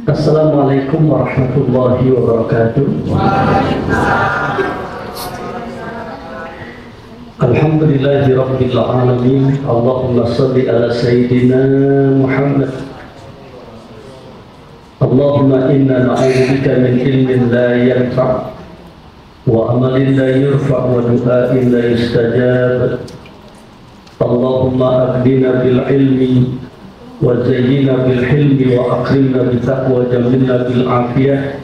Assalamualaikum warahmatullahi wabarakatuh. Alhamdulillahi rabbil alamin. Allahumma salli ala sayyidina Muhammad. Allahumma inna na'udzubika min ilmin la yanfa' wa amalin la yurfa' wa du'ain la yustajab. Allahumma aghdina bil ilmi wa zayyina bil hilmi wa akrimna bil taqwa wa jamilna bil afiyah.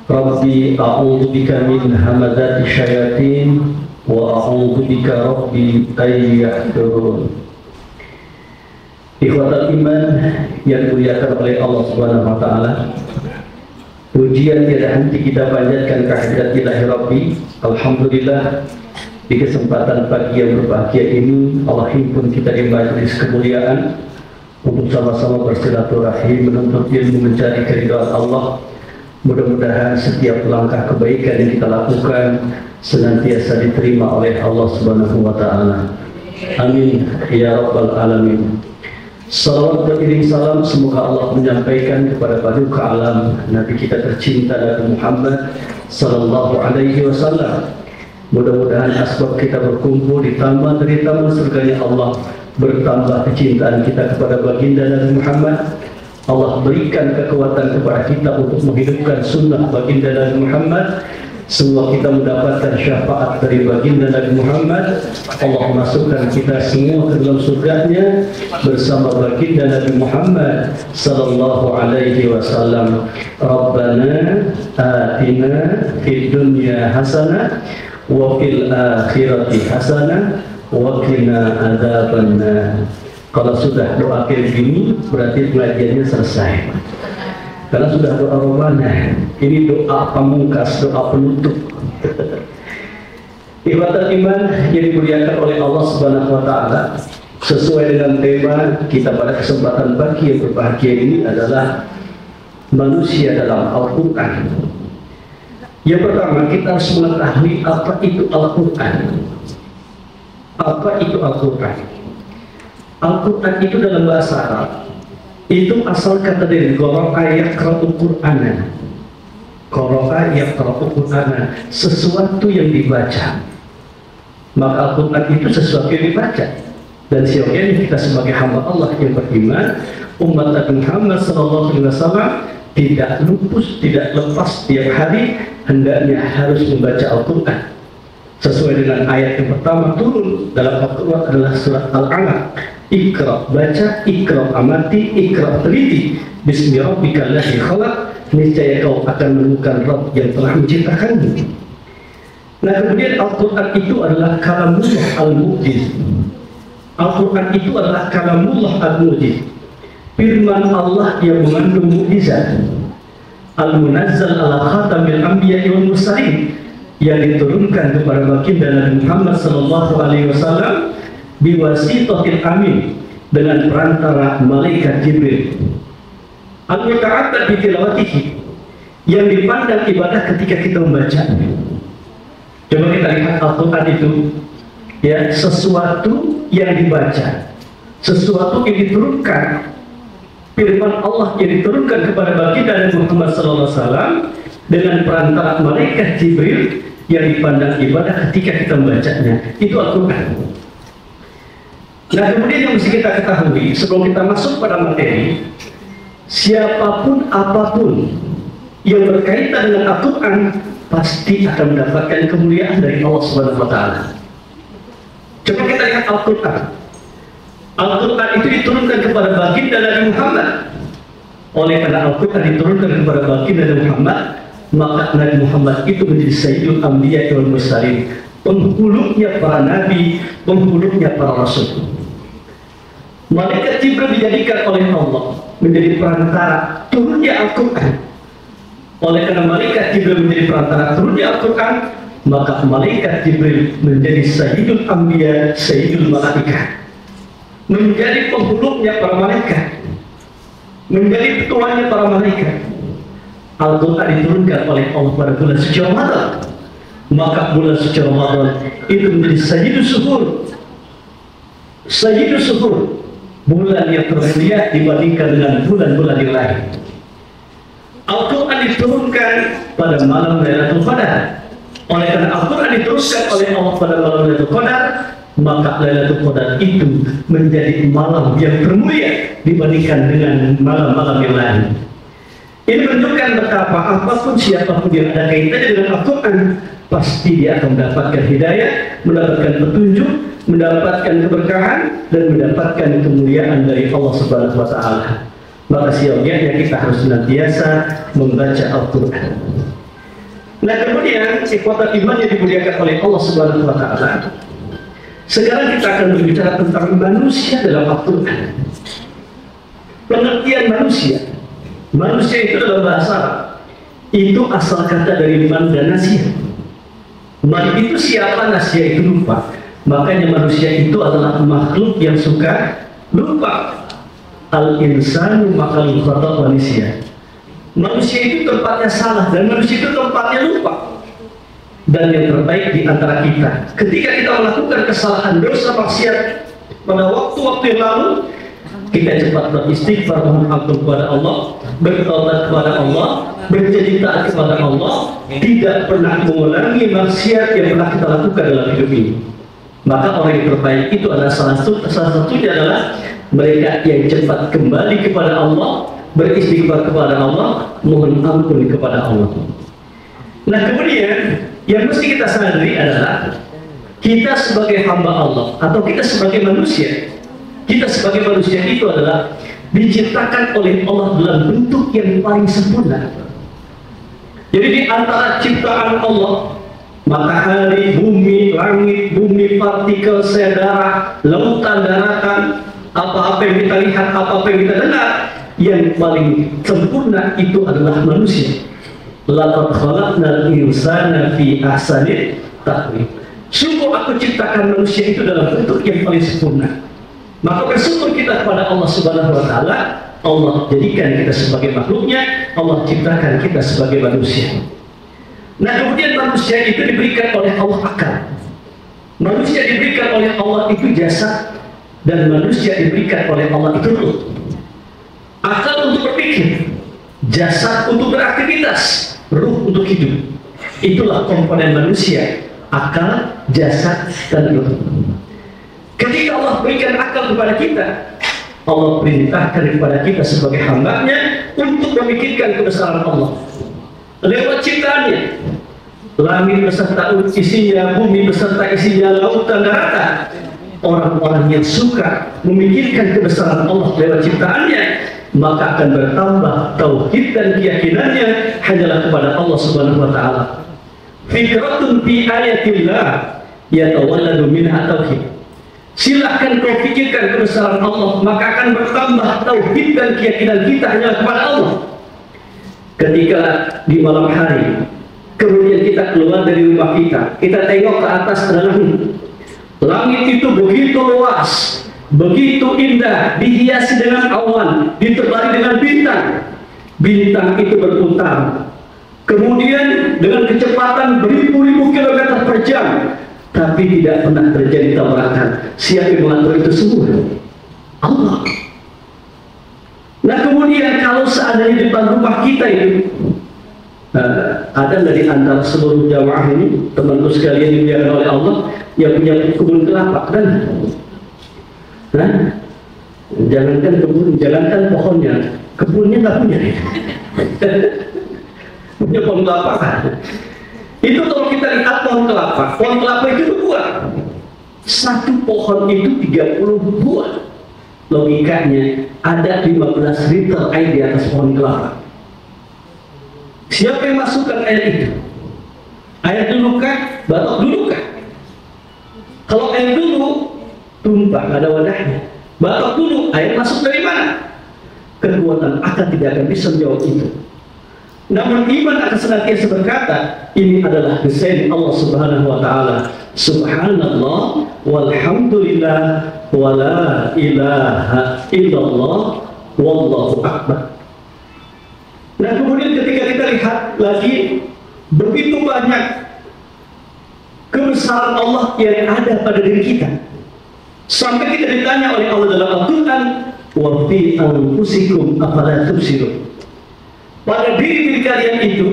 Rabbi a'udzubika min hamazati syayatin wa a'udzubika rabbi ay yahdurun. Ikhwatal iman yang dimuliakan oleh Allah Subhanahu wa taala, pujian tiada henti kita panjatkan kehadirat Ilahi Rabbi. Alhamdulillah, di kesempatan pagi yang berbahagia ini Allah himpun kita di majelis kemuliaan untuk sama-sama bersilaturahim, menuntut ilmu, mencari keridhaan Allah. Mudah-mudahan setiap langkah kebaikan yang kita lakukan senantiasa diterima oleh Allah Subhanahu wa taala. Amin ya rabbal alamin. Salawat beriring salam semoga Allah menyampaikan kepada paduka alam Nabi kita tercinta Nabi Muhammad sallallahu alaihi wasallam. Mudah-mudahan asbab kita berkumpul ditambah dari tamu surganya Allah, bertambah kecintaan kita kepada baginda Nabi Muhammad. Allah berikan kekuatan kepada kita untuk menghidupkan sunnah baginda Nabi Muhammad. Semua kita mendapatkan syafaat dari baginda Nabi Muhammad. Allah masukkan kita semua ke dalam surganya bersama baginda Nabi Muhammad sallallahu alaihi wasallam. Rabbana atina fid dunya hasanah wa fil akhirati hasanah wa qina adzabannar. Kalau sudah doa kayak gini berarti pengajiannya selesai. Karena sudah doa romanah, ini doa pamungkas, doa penutup. Ibadah iman yang dimuliakan oleh Allah Subhanahu wa taala, sesuai dengan tema kita pada kesempatan pagi yang berbahagia ini adalah manusia dalam Al-Qur'an. Yang pertama, kita harus mengetahui apa itu Al-Qur'an. Apa itu Al-Qur'an? Al-Qur'an itu dalam bahasa Arab itu asal kata dari qara'a yaqra'ul Qur'ana. Qara'a yaqra'ul Qur'ana, sesuatu yang dibaca. Maka Al-Qur'an itu sesuatu yang dibaca. Dan siapnya kita sebagai hamba Allah yang beriman, umat Nabi Muhammad sallallahu alaihi wasallam tidak lupus, tidak lepas tiap hari hendaknya harus membaca Al-Qur'an. Sesuai dengan ayat yang pertama turun dalam Al-Qur'an adalah surat Al-Alaq. Iqra, baca, iqra, amati, iqra, teliti. Bismi rabbikal ladzi khalaq, niscaya kau akan menemukan Rabb yang telah menciptakanmu. Nah, kemudian Al-Qur'an itu adalah kalamullah al-mu'jiz. Al-Qur'an itu adalah kalamullah al-mu'jiz, firman Allah yang mengandung mukjizat. Al-munazzal ala khatamil anbiya wal mursalin, yang diturunkan kepada baginda Nabi Muhammad sallallahu alaihi wasallam biwasitatil amin, dengan perantara malaikat Jibril. Al-muta'abbad bi tilawatihi, yang dipandang ibadah ketika kita membaca. Coba kita lihat Al-Qur'an itu ya, sesuatu yang dibaca, sesuatu yang diturunkan, firman Allah yang diturunkan kepada baginda Nabi Muhammad sallallahu alaihi wasallam dengan perantara malaikat Jibril, yang dipandang ibadah ketika kita membacanya. Itu Al-Qur'an. Nah, kemudian yang mesti kita ketahui sebelum kita masuk pada materi, siapapun apapun yang berkaitan dengan Al-Qur'an pasti akan mendapatkan kemuliaan dari Allah Subhanahu wa taala. Coba kita lihat Al-Qur'an. Al-Qur'an itu diturunkan kepada baginda Nabi Muhammad. Oleh karena Al-Qur'an diturunkan kepada baginda Nabi Muhammad, maka Nabi Muhammad itu menjadi sayyidul anbiya wal mursalin, penghulunya para nabi, penghulunya para rasul. Malaikat Jibril dijadikan oleh Allah menjadi perantara turunnya Al-Qur'an. Oleh karena malaikat Jibril menjadi perantara turunnya Al-Qur'an, maka malaikat Jibril menjadi sayyidul anbiya, sayyidul malaikat, menjadi penghulunya para malaikat, menjadi ketuanya para malaikat. Al-Qur'an diturunkan oleh Allah pada bulan suci Ramadan, maka bulan suci Ramadan itu menjadi sayyidus suhur. Sayyidus suhur bulan yang termulia dibandingkan dengan bulan-bulan yang lain. Al-Quran diturunkan pada malam Lailatul Qadar. Oleh karena Al-Quran diturunkan oleh Allah pada malam Lailatul Qadar, maka Lailatul Qadar itu menjadi malam yang termulia dibandingkan dengan malam-malam yang lain. Ini menunjukkan betapa apapun siapapun yang ada kaitannya dengan Al-Quran, pasti dia akan mendapatkan hidayah, mendapatkan petunjuk, mendapatkan keberkahan, dan mendapatkan kemuliaan dari Allah Subhanahu wa Ta'ala. Maka siapnya kita harus senantiasa membaca Al-Quran. Nah, kemudian kekuatan iman yang dimuliakan oleh Allah Subhanahu wa Ta'ala. Sekarang kita akan berbicara tentang manusia dalam Al-Quran. Pengertian manusia. Manusia itu dalam bahasa Arab itu asal kata dari man dan nasia. Man itu siapa, nasia itu lupa. Makanya manusia itu adalah makhluk yang suka lupa. Al-insanu makhluk khata' wa nisyan. Manusia itu tempatnya salah dan manusia itu tempatnya lupa. Dan yang terbaik di antara kita, ketika kita melakukan kesalahan, dosa, maksiat pada waktu-waktu yang lalu, kita cepat beristighfar, mohon ampun kepada Allah, bertobat kepada Allah, berjanji taat kepada Allah, tidak pernah mengulangi maksiat yang pernah kita lakukan dalam hidup ini. Maka orang yang terbaik itu adalah salah satunya adalah mereka yang cepat kembali kepada Allah, beristighfar kepada Allah, mohon ampun kepada Allah. Nah, kemudian yang mesti kita sadari adalah kita sebagai hamba Allah atau kita sebagai manusia. Kita sebagai manusia itu adalah diciptakan oleh Allah dalam bentuk yang paling sempurna. Jadi di antara ciptaan Allah, matahari, bumi, langit, bumi, partikel, darah, lautan, daratan, apa-apa yang kita lihat, apa-apa yang kita dengar, yang paling sempurna itu adalah manusia. Laqad khalaqnal insana fi ahsani taqwim. Sungguh aku ciptakan manusia itu dalam bentuk yang paling sempurna. Maka bersyukur kita kepada Allah Subhanahu wa Ta'ala. Allah jadikan kita sebagai makhluknya, Allah ciptakan kita sebagai manusia. Nah, kemudian manusia itu diberikan oleh Allah akal. Manusia diberikan oleh Allah itu jasad, dan manusia diberikan oleh Allah itu ruh. Akal untuk berpikir, jasad untuk beraktivitas, ruh untuk hidup. Itulah komponen manusia, akal, jasad, dan ruh. Ketika Allah berikan akal kepada kita, Allah perintahkan kepada kita sebagai hambanya untuk memikirkan kebesaran Allah lewat ciptaannya. Langit beserta isinya, bumi beserta isinya, lautan, daratan. Orang-orang yang suka memikirkan kebesaran Allah lewat ciptaannya, maka akan bertambah tauhid dan keyakinannya hanyalah kepada Allah Subhanahu wa Ta'ala. Fikratun fi ayatillah yatawalladu minha tauhid. Silahkan kau pikirkan kebesaran Allah, maka akan bertambah tauhid dan keyakinan kita hanya kepada Allah. Ketika di malam hari, kemudian kita keluar dari rumah kita tengok ke atas adalah langit itu begitu luas, begitu indah, dihiasi dengan awan, diterbari dengan bintang. Bintang itu berputar, kemudian dengan kecepatan beribu-ribu kilometer per jam. Tapi tidak pernah terjadi tabrakan. Siapa yang mengatur itu semua? Allah. Nah, kemudian kalau seandainya di depan rumah kita itu ada dari antara seluruh jamaah ini, temanku sekalian dimuliakan oleh Allah, yang punya kebun kelapa, kan? Nah, jangankan kebun, jangankan pohonnya, kebunnya nggak punya. Punya pohon kelapa kan? Itu kalau kita lihat pohon kelapa itu berbuah. Satu pohon itu 30 buah. Logikanya ada 15 liter air di atas pohon kelapa. Siapa yang masukkan air itu? Air dulu kah? Batok dulu kah? Kalau air dulu tumpah, nggak ada wadahnya. Batok dulu, air masuk dari mana? Kekuatan akal tidak akan bisa menjawab itu. Namun iman akan senantiasa berkata, ini adalah desain Allah Subhanahu wa Ta'ala. Subhanallah walhamdulillah wala ilaha illallah wallahu akbar. Nah, kemudian ketika kita lihat lagi, begitu banyak kebesaran Allah yang ada pada diri kita. Sampai kita ditanya oleh Allah dalam Al-Quran, wa fi anfusikum afala tubsirun. Pada diri kalian itu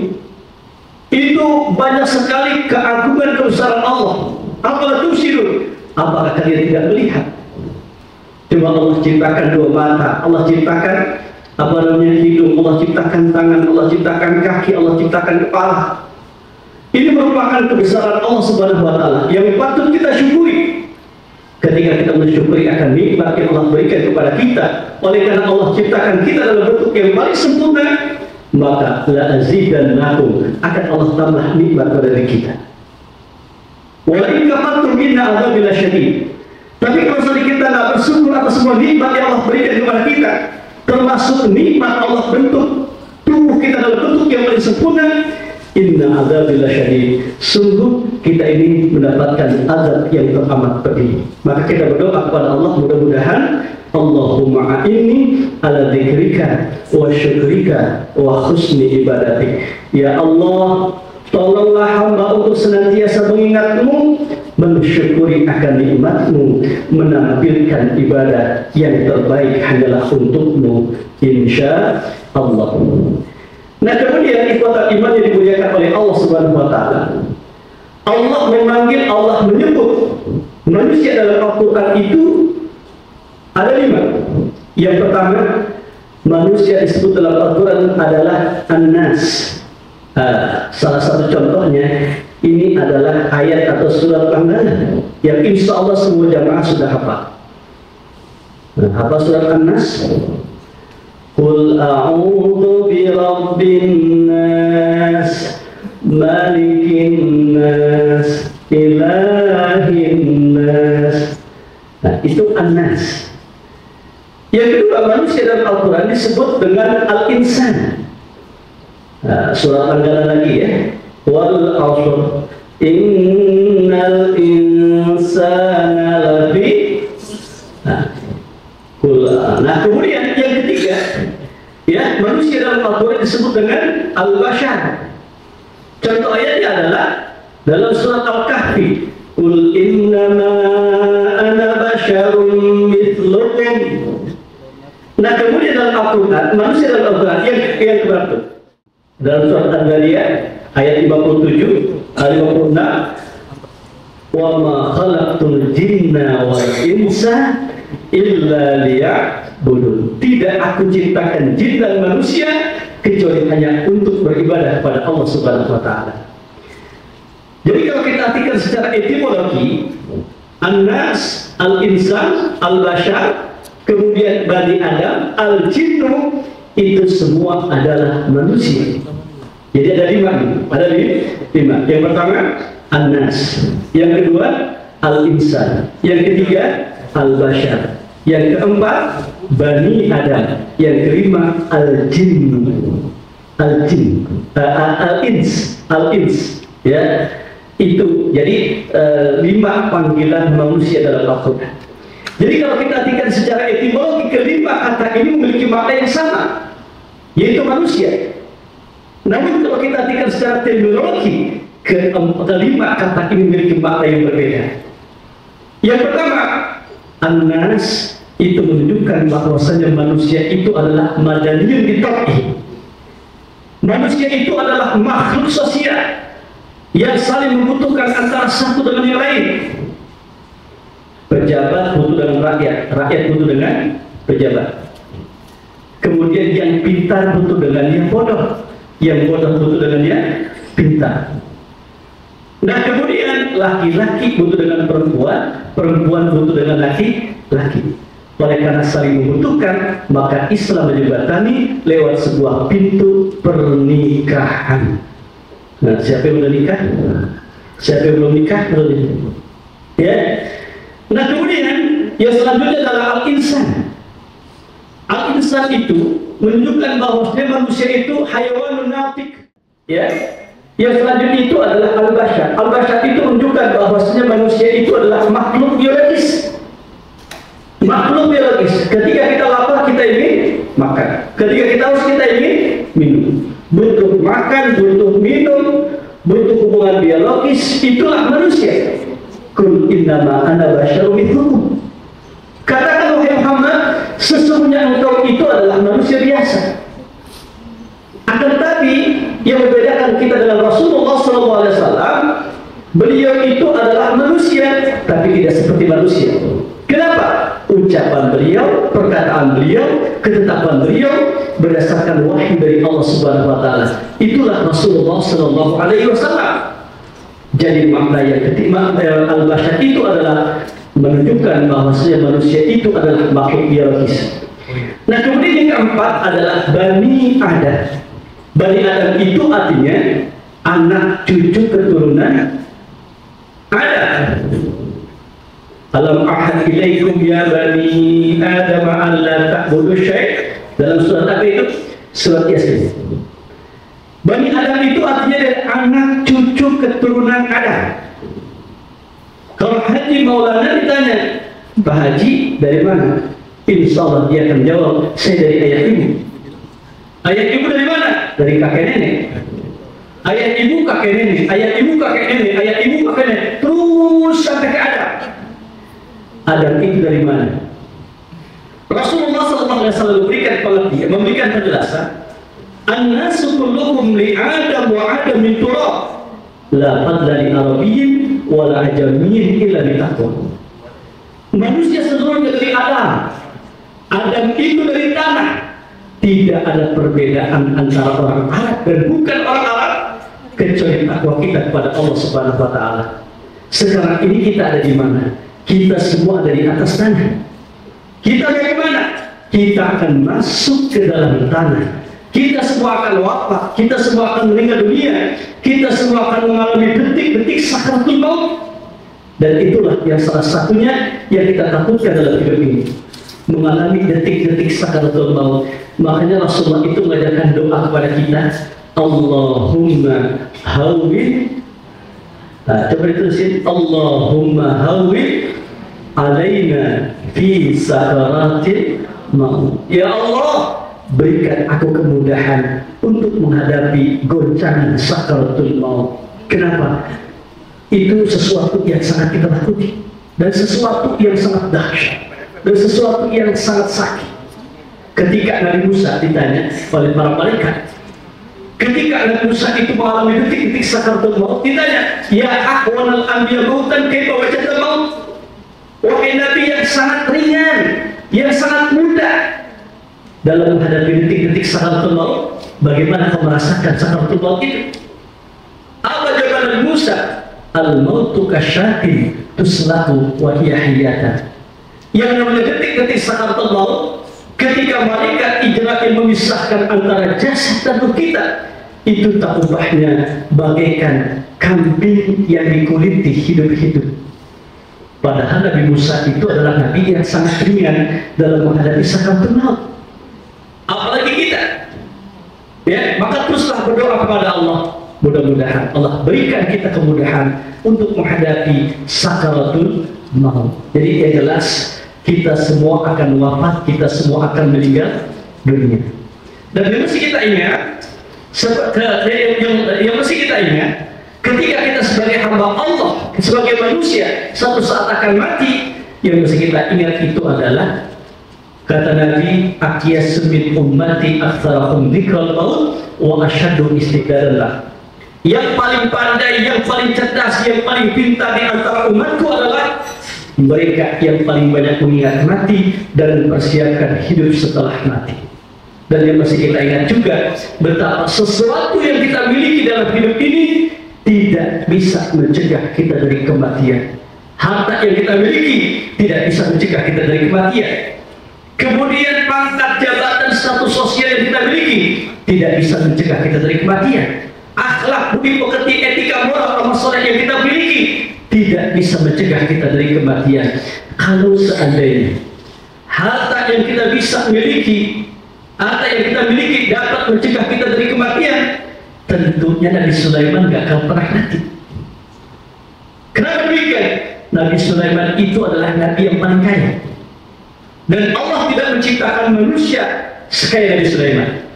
banyak sekali keagungan kebesaran Allah. Afala tubsirun, apakah kalian tidak melihat? Cuma Allah ciptakan dua mata, Allah ciptakan hidung, Allah ciptakan tangan, Allah ciptakan kaki, Allah ciptakan kepala. Ini merupakan kebesaran Allah Subhanahu wa Ta'ala yang patut kita syukuri. Ketika kita mensyukuri akan nikmat yang Allah berikan kepada kita, oleh karena Allah ciptakan kita dalam bentuk yang paling sempurna, maka la azidannakum, akan Allah tambah nikmat pada diri kita. Wa in kafartum inna adzabi lasyadid. Tapi kalau sekali kita tidak bersyukur atas semua nikmat yang Allah berikan kepada kita, termasuk nikmat Allah bentuk tubuh kita dalam bentuk yang paling sempurna, inna adzabi lasyadid, sungguh kita ini mendapatkan azab yang teramat pedih. Maka kita berdoa kepada Allah, mudah-mudahan Allahumma a'inni ala dzikrika wa syukrika wa husni ibadatik. Ya Allah, tolonglah hamba untuk senantiasa mengingatmu, mensyukuri akan nikmatmu, menampilkan ibadah yang terbaik hanyalah untukmu, insya Allah. Nah kemudian ikhwatal iman yang dimuliakan oleh Allah Subhanahu wa Ta'ala, Allah memanggil, Allah menyebut manusia dalam Al-Quran itu ada 5. Yang pertama, manusia disebut dalam Al-Quran adalah An-Nas. Salah satu contohnya ini adalah ayat atau surat An-Nas yang insya Allah semua jamaah sudah hafal. Apa surat An-Nas? Qul a'udzu birabbin nas, malikin nas, ilahin nas. Nah, itu An-Nas. Yang kedua, manusia dalam Al-Quran disebut dengan Al-Insan. Surat An-Nahl lagi ya. Wal 'ashr innal insana lafi. Nah kemudian yang ketiga, ya, manusia dalam Al-Quran disebut dengan Al-Bashar. Contoh ayatnya adalah dalam surat Al-Kahfi, Qul innama ana basyarum mithlukum. Nah kemudian dalam Al-Quran, manusia dalam Al-Quran yang keberapa? Dalam surat An-Nariyat ayat 57, 56, wa ma khalaqtul jinna wal insa illa liya'budun. Tidak aku ciptakan jin dan manusia kecuali hanya untuk beribadah kepada Allah Subhanahu wa Ta'ala. Jadi kalau kita artikan secara etimologi, An-Nas, Al-Insan, Al-Bashar, kemudian Bani Adam, Al-Jinnu, itu semua adalah manusia. Jadi ada 5. Ada 5. Yang pertama An-Nas, yang kedua Al-Insan, yang ketiga Al-Bashar, yang keempat Bani Adam, yang kelima Al-Jinn, Al-Ins, ya. Itu jadi 5 panggilan manusia dalam Al-Quran. Jadi kalau kita artikan secara etimologi, kelima kata ini memiliki makna yang sama, yaitu manusia. Namun kalau kita artikan secara terminologi, kelima kata ini memiliki makna yang berbeda. Yang pertama, An-Nas itu menunjukkan bahwasanya manusia itu adalah madaniyun bitauhid. Manusia itu adalah makhluk sosial yang saling membutuhkan antara satu dengan yang lain. Pejabat butuh dengan rakyat, rakyat butuh dengan pejabat. Kemudian yang pintar butuh dengan yang bodoh, yang bodoh butuh dengan yang pintar. Nah kemudian laki-laki butuh dengan perempuan, perempuan butuh dengan laki-laki. Oleh karena saling membutuhkan, maka Islam menjembatani lewat sebuah pintu pernikahan. Nah, siapa yang udah nikah? Siapa yang belum nikah? Ya. Nah kemudian yang selanjutnya adalah Al-Insan. Al-Insan itu menunjukkan bahwa manusia itu hayawanun natik. Ya. Yang selanjutnya itu adalah Al-Bashar. Al-Bashar itu menunjukkan bahwasanya manusia itu adalah makhluk biologis. Makhluk biologis. Ketika kita lapar kita ingin makan. Ketika kita haus kita ingin minum. Butuh makan, butuh minum, butuh hubungan biologis. Itulah manusia. Qul innama ana basyarum mithlukum. Katakan wahai Muhammad, sesungguhnya engkau itu adalah manusia biasa. Akan tetapi yang membedakan kita dengan Rasulullah SAW, beliau itu adalah manusia, tapi tidak seperti manusia. Kenapa? Ucapan beliau, perkataan beliau, ketetapan beliau berdasarkan wahyu dari Allah Subhanahu Wa Taala. Itulah Rasulullah SAW. Jadi makna yang ketiga al-basyar itu adalah menunjukkan bahwa manusia itu adalah makhluk biologis. Nah, kemudian yang keempat adalah Bani Adam. Bani Adam itu artinya anak cucu keturunan Adam. Alam ahad ilaikum ya Bani Adam alla ta'budu syai'. Dalam surat apa itu? Surat Yasin. Bani Adam itu artinya dari anak cucu keturunan Adam. Kalau Haji Maulana ditanya, Pak Haji dari mana? Insya Allah dia akan jawab, saya dari ayah ibu. Ayah ibu dari mana? Dari kakek nenek. Ayah ibu kakek nenek, ayah ibu kakek nenek, ayah ibu kakek nenek, terus sampai ke Adam. Adam itu dari mana? Rasulullah SAW memberikan penjelasan. An-nasu kulluhum li Adam wa Adam min turab. La fadla li Arabiyyin wa la ajamiyyin illa bi taqwa. Manusia seluruhnya dari Adam. Adam itu dari tanah. Tidak ada perbedaan antara orang Arab dan bukan orang Arab kecuali takwa kita kepada Allah Subhanahu Wa Taala. Sekarang ini kita ada di mana? Kita semua ada di atas tanah. Kita bagaimana? Kita akan masuk ke dalam tanah. Kita semua akan wafat. Kita semua akan meninggal dunia. Kita semua akan mengalami detik-detik sakaratul maut. Dan itulah yang salah satunya yang kita takutkan dalam hidup ini, mengalami detik-detik sakaratul maut. Makanya Rasulullah itu mengajarkan doa kepada kita, Allahumma hawwin. Nah, coba ditulisin, Allahumma hawwin alaina fi sakaratil maut. Ya Allah, berikan aku kemudahan untuk menghadapi goncangan sakaratul maut. Kenapa? Itu sesuatu yang sangat kita takuti, dan sesuatu yang sangat dahsyat, dan sesuatu yang sangat sakit. Ketika Nabi Musa ditanya oleh para malaikat, ketika Nabi Musa itu mengalami detik-detik sakaratul maut, ditanya, ya ahwanal anbiya mautan kaifa wajadta maut? Wahai Nabi yang sangat ringan, yang sangat mudah dalam menghadapi detik-detik sakaratul maut, bagaimana kau merasakan sakaratul maut itu? Apa jawaban Nabi Musa? Al-mautu kasyatin tuslaku wa hiya hiyatan. Yang namanya detik-detik sakaratul maut, ketika malaikat Israil memisahkan antara jasad dan tubuh kita, itu tak ubahnya bagaikan kambing yang dikuliti hidup-hidup. Padahal Nabi Musa itu adalah Nabi yang sangat ringan dalam menghadapi sakaratul maut. Apalagi kita, ya, maka teruslah berdoa kepada Allah. Mudah-mudahan Allah berikan kita kemudahan untuk menghadapi sakaratul maut. Jadi yang jelas, kita semua akan wafat, kita semua akan meninggal dunia. Dan yang mesti kita ingat, yang mesti kita ingat, ketika kita sebagai hamba Allah, sebagai manusia, suatu saat akan mati, yang mesti kita ingat itu adalah kata Nabi, Aqyas min ummati aktsarahum dzikral maut wa asyaddu istiqdaran. Yang paling pandai, yang paling cerdas, yang paling pintar di antara umatku adalah mereka yang paling banyak mengingat mati dan mempersiapkan hidup setelah mati. Dan yang masih kita ingat juga betapa sesuatu yang kita miliki dalam hidup ini tidak bisa mencegah kita dari kematian. Harta yang kita miliki tidak bisa mencegah kita dari kematian. Kemudian pangkat, jabatan, status sosial yang kita miliki tidak bisa mencegah kita dari kematian. Akhlak, budi pekerti, etika, moral, amalan yang kita miliki tidak bisa mencegah kita dari kematian. Kalau seandainya harta yang kita bisa miliki, harta yang kita miliki dapat mencegah kita dari kematian, tentunya Nabi Sulaiman gak akan pernah mati. Kenapa demikian? Nabi Sulaiman itu adalah Nabi yang paling kaya, dan Allah tidak menciptakan manusia sekaya Nabi Sulaiman.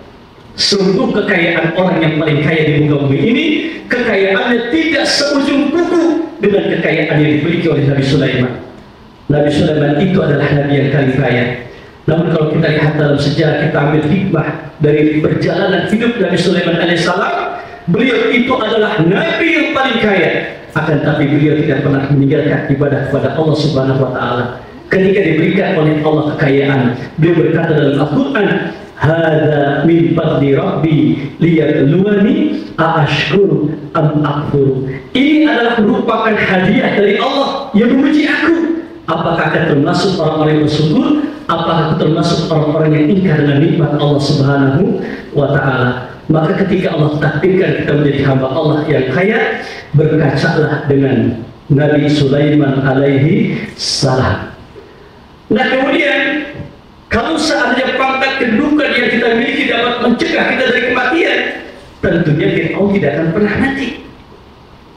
Sungguh kekayaan orang yang paling kaya di muka bumi ini, kekayaannya tidak seujung kuku dengan kekayaan yang dimiliki oleh Nabi Sulaiman. Nabi Sulaiman itu adalah Nabi yang kaya raya. Namun kalau kita lihat dalam sejarah, kita ambil hikmah dari perjalanan hidup Nabi Sulaiman alaihissalam, beliau itu adalah Nabi yang paling kaya. Akan tapi beliau tidak pernah meninggalkan ibadah kepada Allah Subhanahu wa Ta'ala. Ketika diberikan oleh Allah kekayaan, beliau berkata dalam Al-Quran, "Hadza min fadli Rabbi liyabluwani aashkuru am akfur." Ini adalah merupakan hadiah dari Allah yang menguji aku. Apakah akan termasuk orang-orang yang bersyukur? Apakah termasuk orang-orang yang ingkar dengan nikmat Allah Subhanahu wa Ta'ala? Maka ketika Allah takdirkan kita menjadi hamba Allah yang kaya, berkacalah dengan Nabi Sulaiman alaihi salam. Nah kemudian, kalau seandainya pangkat kedudukan yang kita miliki dapat mencegah kita dari kematian, tentunya Fir'aun tidak akan pernah mati.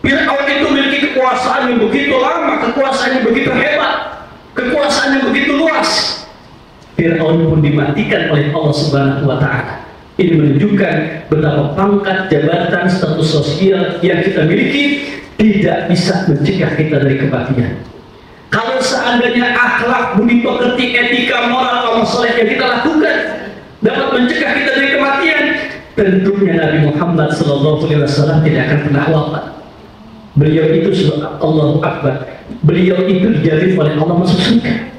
Fir'aun itu memiliki kekuasaan yang begitu lama, kekuasaan yang begitu hebat, kekuasaan yang begitu luas. Fir'aun pun dimatikan oleh Allah Subhanahu wa Ta'ala. Ini menunjukkan betapa pangkat, jabatan, status sosial yang kita miliki tidak bisa mencegah kita dari kematian. Kalau seandainya akhlak, budi pekerti, etika, moral, amal soleh yang kita lakukan dapat mencegah kita dari kematian, tentunya Nabi Muhammad SAW tidak akan pernah wafat. Beliau itu Allahu Akbar. Beliau itu dijamin oleh Allah masuk surga.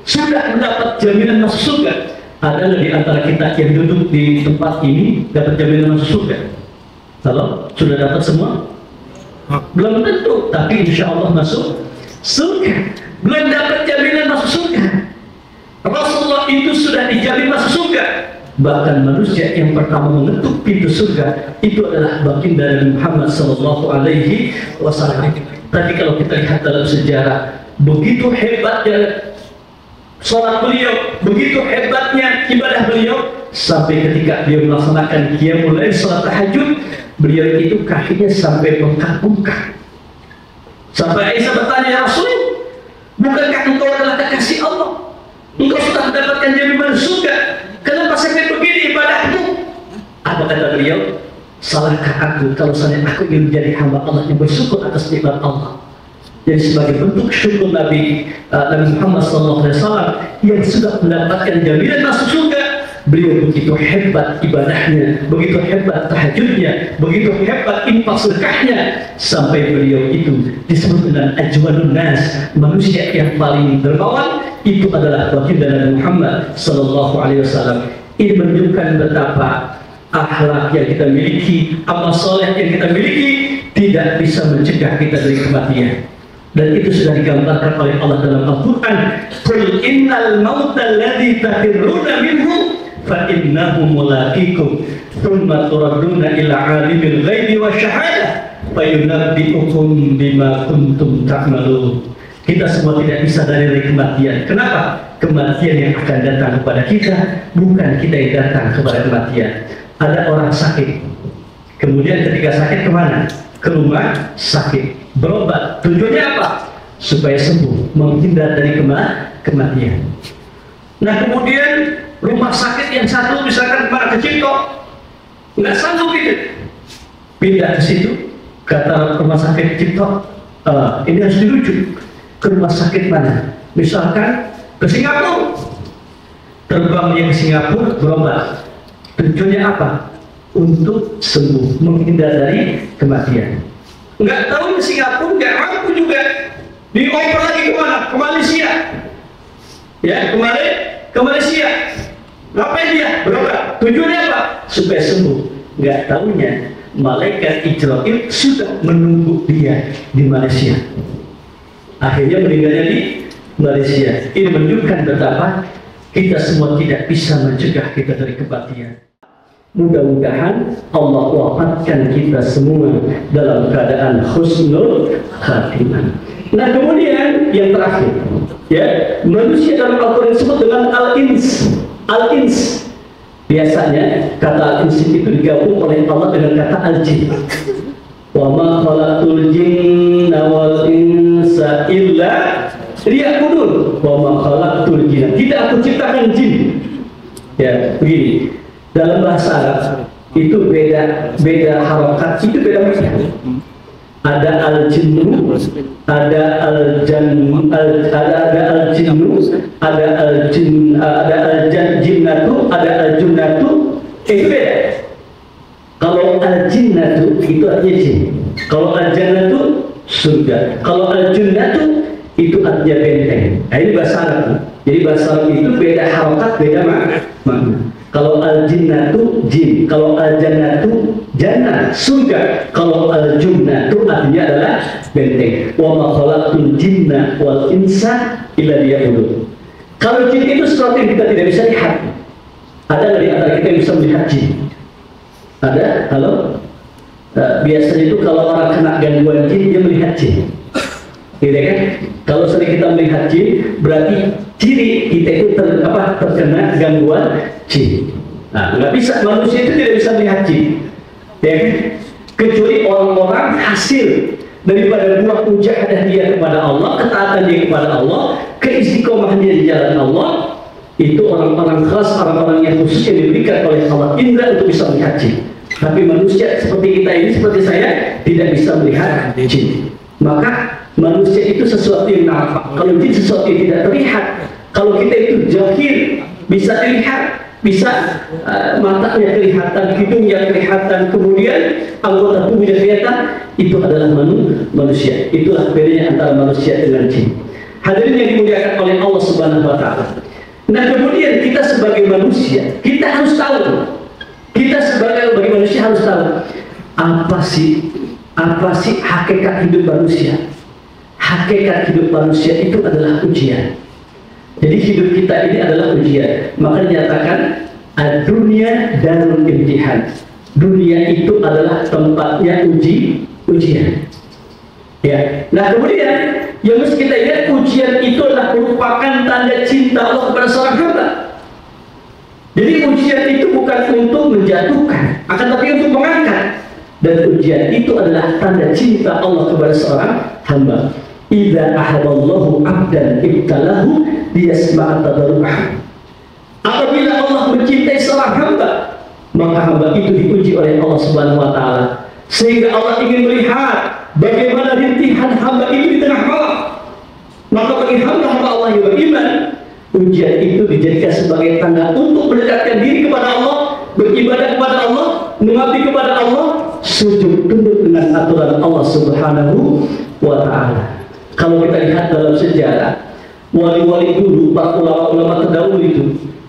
Sudah mendapat jaminan masuk surga. Ada di antara kita yang duduk di tempat ini dapat jaminan masuk surga? Halo? Sudah dapat semua? Belum tentu, tapi insya Allah masuk surga. Belum dapat jaminan masuk surga. Rasulullah itu sudah dijamin masuk surga. Bahkan manusia yang pertama mengetuk pintu surga itu adalah baginda Nabi Muhammad Sallallahu Alaihi Wasallam. Tapi kalau kita lihat dalam sejarah, begitu hebatnya sholat beliau, begitu hebatnya ibadah beliau, sampai ketika beliau melaksanakan qiyamul lail, sholat tahajud, beliau itu kakinya sampai bengkak-bengkak. Sampai Aisyah bertanya, "Ya Rasul, bukankah engkau adalah kekasih Allah? Engkau sudah mendapatkan jaminan surga. Kenapa sampai begini ibadahmu?" Apa kata beliau? "Salahkah aku kalau saya ingin menjadi hamba Allah yang bersyukur atas nikmat Allah?" Jadi sebagai bentuk syukur Nabi Muhammad SAW yang sudah mendapatkan jaminan masuk surga, beliau begitu hebat ibadahnya, begitu hebat tahajudnya, begitu hebat infak sedekahnya, sampai beliau itu disebut dengan ajwadun nas, manusia yang paling dermawan. Itu adalah baginda Nabi Muhammad SAW. Ini menunjukkan betapa akhlak yang kita miliki, amal soleh yang kita miliki tidak bisa mencegah kita dari kematian. Dan itu sudah digambarkan oleh Allah dalam Al-Quran. "Qul innal mauta alladhi tafirruna minhu fa innahu mulaqikum thumma turadduna ila alimil ghaibi wasyahadah fa yunabbi'ukum bima kuntum ta'malun." Kita semua tidak bisa dari kematian. Kenapa? Kematian yang akan datang kepada kita, bukan kita yang datang kepada kematian. Ada orang sakit, kemudian ketika sakit kemana? Ke rumah sakit, berobat. Tujuannya apa? Supaya sembuh, menghindar dari kematian. Nah kemudian rumah sakit yang satu misalkan kemana? Ke Cipto, nggak sanggup itu, pindah ke situ. Kata rumah sakit Cipto, ini harus dirujuk ke rumah sakit mana? Misalkan ke Singapura. Terbang yang ke Singapura berobat. Tujuannya apa? Untuk sembuh, menghindar dari kematian. Nggak tahu ke Singapura, nggak mampu juga, dioper lagi kemana? Ke Malaysia. Ya, kemarin ke Malaysia. Ngapain dia? Berobat. Tujuannya apa? Supaya sembuh. Nggak tahunya malaikat Israfil sudah menunggu dia di Malaysia. Akhirnya meninggalnya di Malaysia. Ini menunjukkan betapa kita semua tidak bisa mencegah kita dari kematian. Mudah-mudahan Allah wafatkan kita semua dalam keadaan husnul khatimah. Nah kemudian yang terakhir, ya, manusia dalam Al-Quran disebut dengan al-ins. Al-ins biasanya kata al-ins itu digabung oleh Allah dengan kata al-jin. Wa ma khalaqtul jinna wal insa illa liya'budun. Wa ma khalaqtul jinna, tidak aku ciptakan jin. Ya, begini. Dalam bahasa Arab itu beda harokat, itu beda makna. ada al-jinnu, ada al-jinnu, ada al-jinnatu, ada al-junnatu. Itu beda. Kalau al-jinnatu itu artinya jin. Kalau al-jannatu surga. Kalau al-junnatu itu artinya benteng. Nah, ini bahasa Arab. Jadi bahasa Arab itu beda harokat, beda makna. Kalau al-jinnatu jin, kalau al-jannatu jannah, surga. Kalau al-junnatu artinya adalah benteng. Wa ma khalaqtul jinna wal insa illa liya'budun. Kalau jin itu sesuatu yang kita tidak bisa lihat. Ada nggak di antara kita yang bisa melihat jin? Ada? Halo? Biasanya itu kalau orang kena gangguan jin, dia melihat jin. Gitu kan? Kalau sering kita melihat jin, berarti ciri kita itu terkena gangguan jin. Nah, nggak bisa, manusia itu tidak bisa melihat jin, ya kan? Kecuali orang-orang hasil daripada buah mujahadah dia kepada Allah, ketaatan dia kepada Allah, keistiqomahannya di jalan Allah, itu orang-orang khas, orang-orang yang khusus yang diberikan oleh Allah indra untuk bisa melihat jin. Tapi manusia seperti kita ini, seperti saya, tidak bisa melihat jin. Maka manusia itu sesuatu yang nampak. Kalau jin sesuatu yang tidak terlihat. Kalau kita itu jahil, bisa dilihat, bisa matanya kelihatan, hidungnya kelihatan, kemudian anggota tubuhnya kelihatan, itu adalah manusia. Itulah bedanya antara manusia dengan jin. Hadirin yang dimuliakan oleh Allah Subhanahu wa Ta'ala. Nah, kemudian kita sebagai manusia, kita harus tahu. Kita sebagai manusia harus tahu apa sih hakikat hidup manusia. Hakikat hidup manusia itu adalah ujian. Jadi hidup kita ini adalah ujian. Maka dinyatakan dunia darul imtihan. Dunia itu adalah tempatnya ujian. Ya. Nah, kemudian yang mesti kita lihat, ujian itu adalah merupakan tanda cinta Allah kepada seorang hamba. Jadi ujian itu bukan untuk menjatuhkan, akan tapi untuk mengangkat. Dan ujian itu adalah tanda cinta Allah kepada seorang hamba. Idza ahaballahu 'abdan ibtalahu liyasma'a tadarru'ah. Apabila Allah mencintai seorang hamba, maka hamba itu diuji oleh Allah Subhanahu wa Ta'ala, sehingga Allah ingin melihat bagaimana rintihan hamba itu di tengah malam. Maka bagi hamba-hamba Allah yang beriman, ujian itu dijadikan sebagai tanda untuk mendekatkan diri kepada Allah, beribadah kepada Allah, mengabdi kepada Allah, sujud tunduk dengan aturan Allah Subhanahu wa Ta'ala. Kalau kita lihat dalam sejarah, wali-wali dulu, para ulama-ulama terdahulu itu,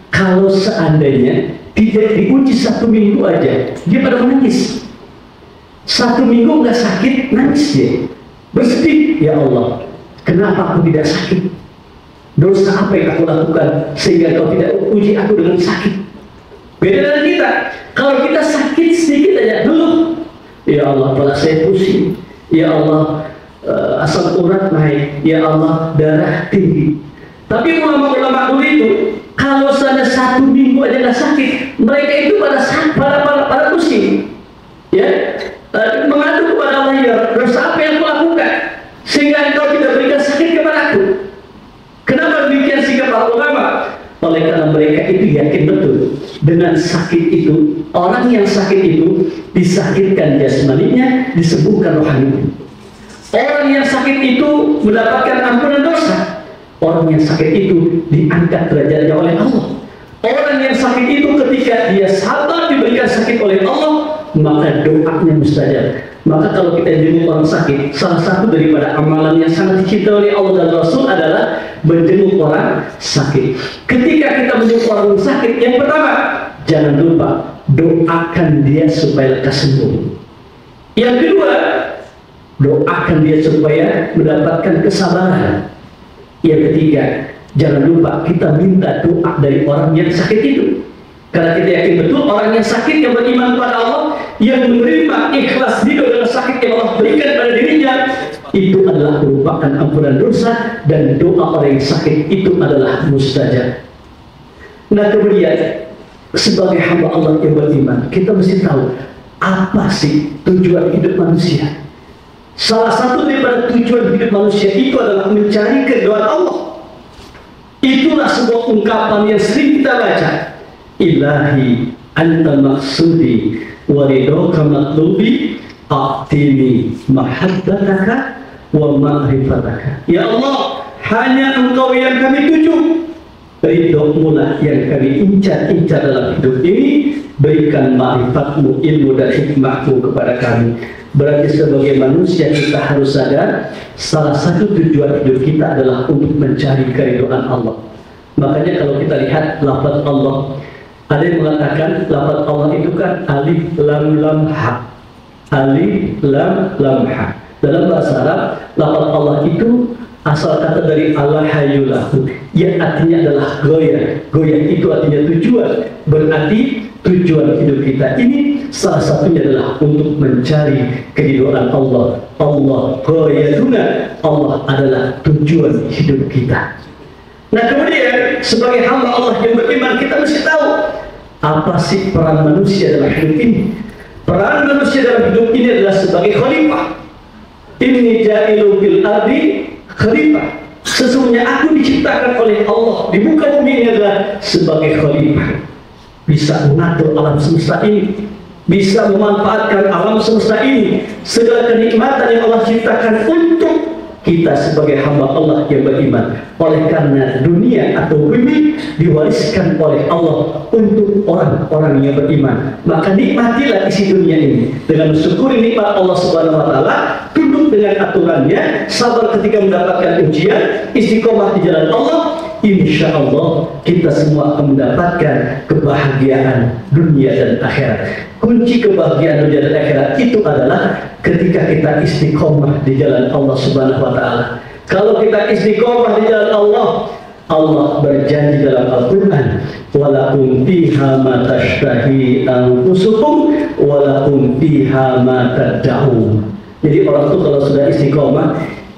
kalau seandainya tidak diuji 1 minggu aja, dia pada menangis. 1 minggu nggak sakit, nangis dia, bersedih, ya Allah, kenapa aku tidak sakit? Dosa apa yang aku lakukan sehingga kau tidak uji aku dengan sakit? Beda dengan kita. Kalau kita sakit sedikit aja dulu, ya Allah, kepala saya pusing, ya Allah, asam urat naik, ya Allah, darah tinggi. Tapi ulama-ulama dulu itu, kalau saja 1 minggu aja nggak sakit, mereka itu pada pusing, ya, mengadu kepada Allah, ya dosa apa yang aku lakukan sehingga engkau tidak berikan sakit kepadaku? Kenapa demikian sikap para ulama? Oleh karena mereka itu yakin betul dengan sakit itu, orang yang sakit itu disakitkan jasmaninya, disembuhkan rohaninya. Orang yang sakit itu mendapatkan ampunan dosa. Orang yang sakit itu diangkat derajatnya oleh Allah. Orang yang sakit itu ketika dia sabar diberikan sakit oleh Allah, maka doanya mustajab. Maka kalau kita jenguk orang sakit, salah satu daripada amalan yang sangat dicintai oleh Allah dan Rasul adalah menjenguk orang sakit. Ketika kita menjenguk orang sakit, yang pertama, jangan lupa doakan dia supaya lekas sembuh. Yang kedua, doakan dia supaya mendapatkan kesabaran. Yang ketiga, jangan lupa kita minta doa dari orang yang sakit itu. Karena kita yakin betul orang yang sakit yang beriman kepada Allah, yang menerima ikhlas ridho dengan sakit yang Allah berikan pada dirinya, itu adalah merupakan ampunan dosa, dan doa orang yang sakit itu adalah mustajab. Nah, kemudian sebagai hamba Allah yang beriman, kita mesti tahu apa sih tujuan hidup manusia. Salah satu daripada tujuan hidup manusia itu adalah mencari keridhaan Allah. Itulah sebuah ungkapan yang sering kita baca. Ilahi anta maksudi wa ridhoka matlubi a'tini mahabbataka wa ma'rifataka. Ya Allah, hanya Engkau yang kami tuju, ridho-Mu lah yang kami incar dalam hidup ini. Berikan ma'rifatmu, ilmu dan hikmahmu kepada kami. Berarti sebagai manusia kita harus sadar, salah satu tujuan hidup kita adalah untuk mencari keridhaan Allah. Makanya kalau kita lihat lafaz Allah, ada yang mengatakan lafaz Allah itu kan alif lam lam ha. Alif lam lam ha. Dalam bahasa Arab, lafaz Allah itu asal kata dari Allah hayulahu, yang artinya adalah goyah. Goyah itu artinya tujuan. Berarti tujuan hidup kita ini salah satunya adalah untuk mencari keridhaan Allah. Allah goyatuna, Allah adalah tujuan hidup kita. Nah kemudian sebagai hamba Allah yang beriman, kita mesti tahu apa sih peran manusia dalam hidup ini. Peran manusia dalam hidup ini adalah sebagai khalifah. Inni ja'ilu fil ardi khalifah. Sesungguhnya aku diciptakan oleh Allah di muka bumi ini adalah sebagai khalifah. Bisa mengatur alam semesta ini, bisa memanfaatkan alam semesta ini, segala kenikmatan yang Allah ciptakan untuk kita sebagai hamba Allah yang beriman. Oleh karena dunia atau bumi diwariskan oleh Allah untuk orang-orang yang beriman, maka nikmatilah isi dunia ini dengan mensyukuri nikmat Allah Subhanahu wa taala, tunduk dengan aturannya, sabar ketika mendapatkan ujian, istiqomah di jalan Allah. Insya Allah kita semua akan mendapatkan kebahagiaan dunia dan akhirat. Kunci kebahagiaan dunia dan akhirat itu adalah ketika kita istiqomah di jalan Allah Subhanahu wa taala. Kalau kita istiqomah di jalan Allah, Allah berjanji dalam Al-Qur'an, "Walakum fiha ma tashtahi anfusukum walakum fiha ma tad'un." Jadi orang itu kalau sudah istiqomah,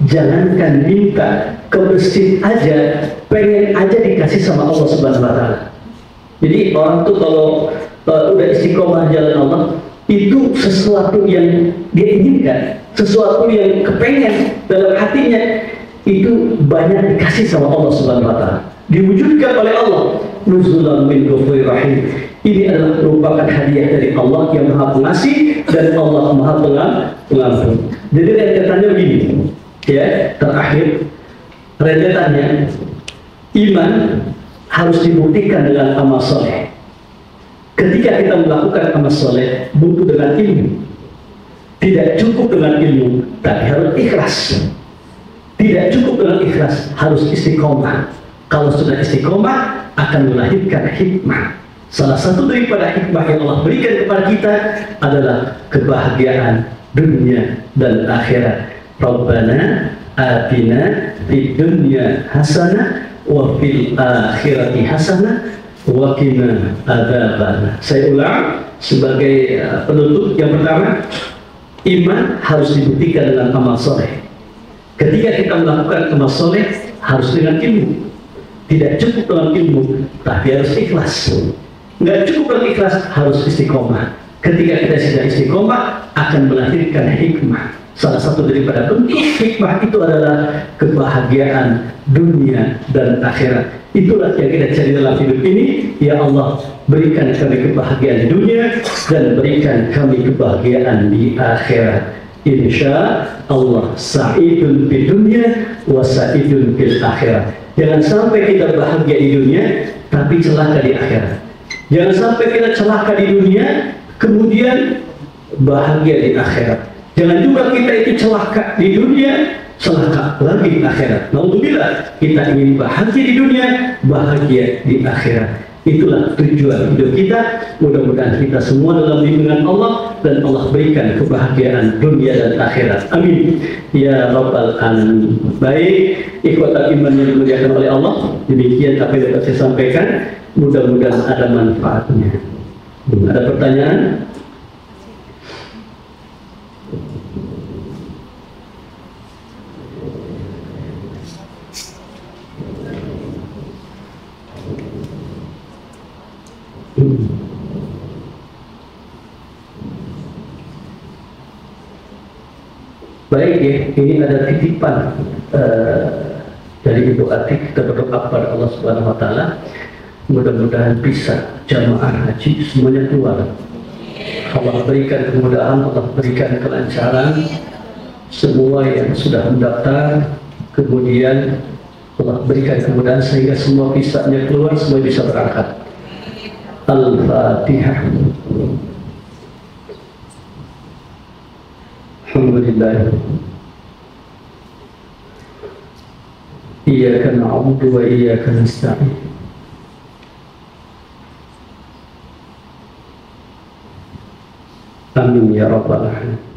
jangankan minta ke masjid aja, pengen aja dikasih sama Allah Subhanahu wa taala. Jadi orang tuh kalau udah istiqomah jalan Allah, itu sesuatu yang dia inginkan, sesuatu yang kepengen dalam hatinya, itu banyak dikasih sama Allah Subhanahu wa taala, diwujudkan oleh Allah. Nuzulan min ghafurir rahim. Ini adalah merupakan hadiah dari Allah yang Maha Pengasih dan Allah Maha Pengampun. Jadi rentetannya begini, ya, terakhir rentetannya, iman harus dibuktikan dengan amal soleh. Ketika kita melakukan amal soleh, butuh dengan ilmu. Tidak cukup dengan ilmu, tapi harus ikhlas. Tidak cukup dengan ikhlas, harus istiqomah. Kalau sudah istiqomah, akan melahirkan hikmah. Salah satu daripada hikmah yang Allah berikan kepada kita adalah kebahagiaan dunia dan akhirat. Rabbana atina fid dunya hasanah wa fil akhirati hasanah wa qina adzabannar. Saya ulang sebagai penutup. Yang pertama, iman harus dibuktikan dengan amal soleh. Ketika kita melakukan amal soleh, harus dengan ilmu. Tidak cukup dengan ilmu, tapi harus ikhlas. Nggak cukup dengan ikhlas, harus istiqomah. Ketika kita sudah istiqomah, akan melahirkan hikmah. Salah satu daripada bentuk hikmah itu adalah kebahagiaan dunia dan akhirat. Itulah yang kita cari dalam hidup ini. Ya Allah, berikan kami kebahagiaan di dunia dan berikan kami kebahagiaan di akhirat. Insya Allah sa'idun di dunia wa sa'idun fil akhirat. Jangan sampai kita bahagia di dunia tapi celaka di akhirat. Jangan sampai kita celaka di dunia kemudian bahagia di akhirat. Jangan juga kita itu celaka di dunia, celaka lagi di akhirat. Alhamdulillah, kita ingin bahagia di dunia, bahagia di akhirat. Itulah tujuan hidup kita. Mudah-mudahan kita semua dalam lindungan Allah dan Allah berikan kebahagiaan dunia dan akhirat. Amin ya rabbal alamin. Baik, ikhwatal iman yang dimuliakan oleh Allah, demikian apa yang dapat saya sampaikan. Mudah-mudahan ada manfaatnya. Ada pertanyaan? Baik ya, ini ada titipan dari Ibu Atik. Kita berdoa kepada Allah Subhanahu wa taala, mudah-mudahan bisa jamaah haji semuanya keluar. Allah berikan kemudahan, Allah berikan kelancaran. Semua yang sudah mendaftar, kemudian Allah berikan kemudahan sehingga semua visanya keluar, semua bisa berangkat. Al-Fatihah. Alhamdulillah. Iyyaka na'budu wa iyyaka nasta'in. Amin ya rabbal alamin.